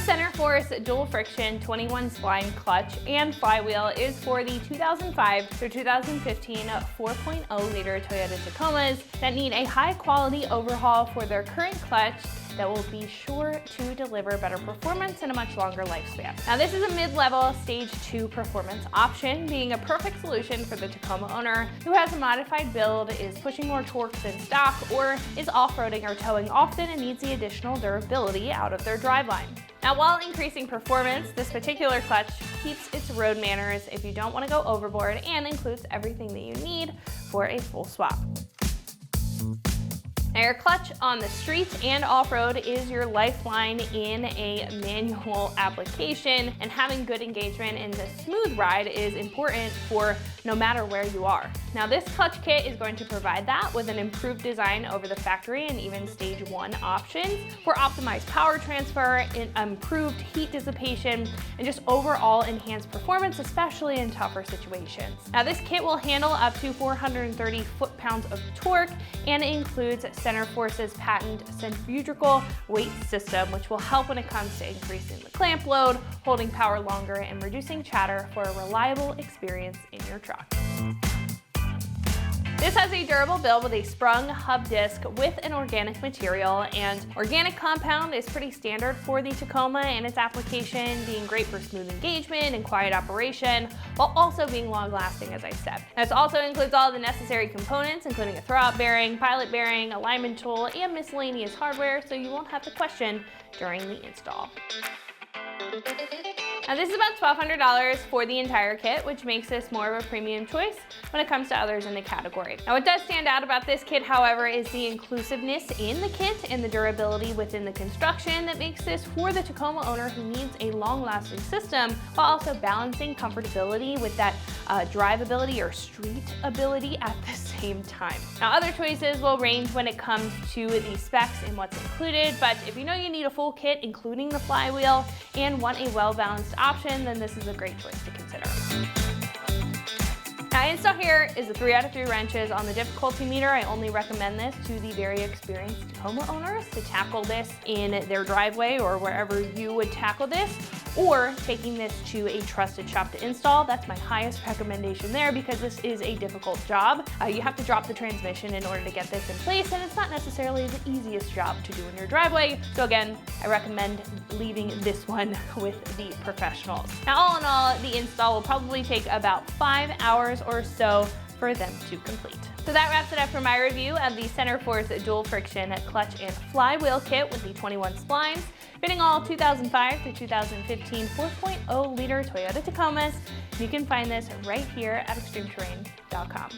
This Centerforce dual friction 21 spline clutch and flywheel is for the 2005 through 2015 4.0 liter Toyota Tacomas that need a high quality overhaul for their current clutch that will be sure to deliver better performance and a much longer lifespan. Now this is a mid-level stage 2 performance option, being a perfect solution for the Tacoma owner who has a modified build, is pushing more torque than stock, or is off-roading or towing often and needs the additional durability out of their driveline. Now while increasing performance, this particular clutch keeps its road manners if you don't want to go overboard and includes everything that you need for a full swap. Now your clutch on the streets and off-road is your lifeline in a manual application, and having good engagement in the smooth ride is important for no matter where you are. Now this clutch kit is going to provide that with an improved design over the factory and even stage 1 options for optimized power transfer, improved heat dissipation, and just overall enhanced performance, especially in tougher situations. Now this kit will handle up to 430 foot-pounds of torque, and it includes Centerforce's patent centrifugal weight system, which will help when it comes to increasing the clamp load, holding power longer, and reducing chatter for a reliable experience in your truck. This has a durable build with a sprung hub disc with an organic material, and organic compound is pretty standard for the Tacoma and its application, being great for smooth engagement and quiet operation, while also being long lasting, as I said. This also includes all the necessary components, including a throwout bearing, pilot bearing, alignment tool, and miscellaneous hardware, so you won't have to question during the install. Now this is about $1,200 for the entire kit, which makes this more of a premium choice when it comes to others in the category. Now what does stand out about this kit, however, is the inclusiveness in the kit and the durability within the construction that makes this for the Tacoma owner who needs a long-lasting system, while also balancing comfortability with that drivability or street ability at the same time. Now other choices will range when it comes to the specs and what's included, but if you know you need a full kit including the flywheel and want a well-balanced option, then this is a great choice to consider. Now install here is a 3 out of 3 wrenches on the difficulty meter. I only recommend this to the very experienced Tacoma owners to tackle this in their driveway or wherever you would tackle this, or taking this to a trusted shop to install. That's my highest recommendation there, because this is a difficult job. You have to drop the transmission in order to get this in place, and it's not necessarily the easiest job to do in your driveway. So again, I recommend leaving this one with the professionals. Now all in all, the install will probably take about 5 hours or so for them to complete. So that wraps it up for my review of the Centerforce dual friction clutch and flywheel kit with the 21 splines, fitting all 2005 to 2015 4.0 liter Toyota Tacomas. You can find this right here at ExtremeTerrain.com.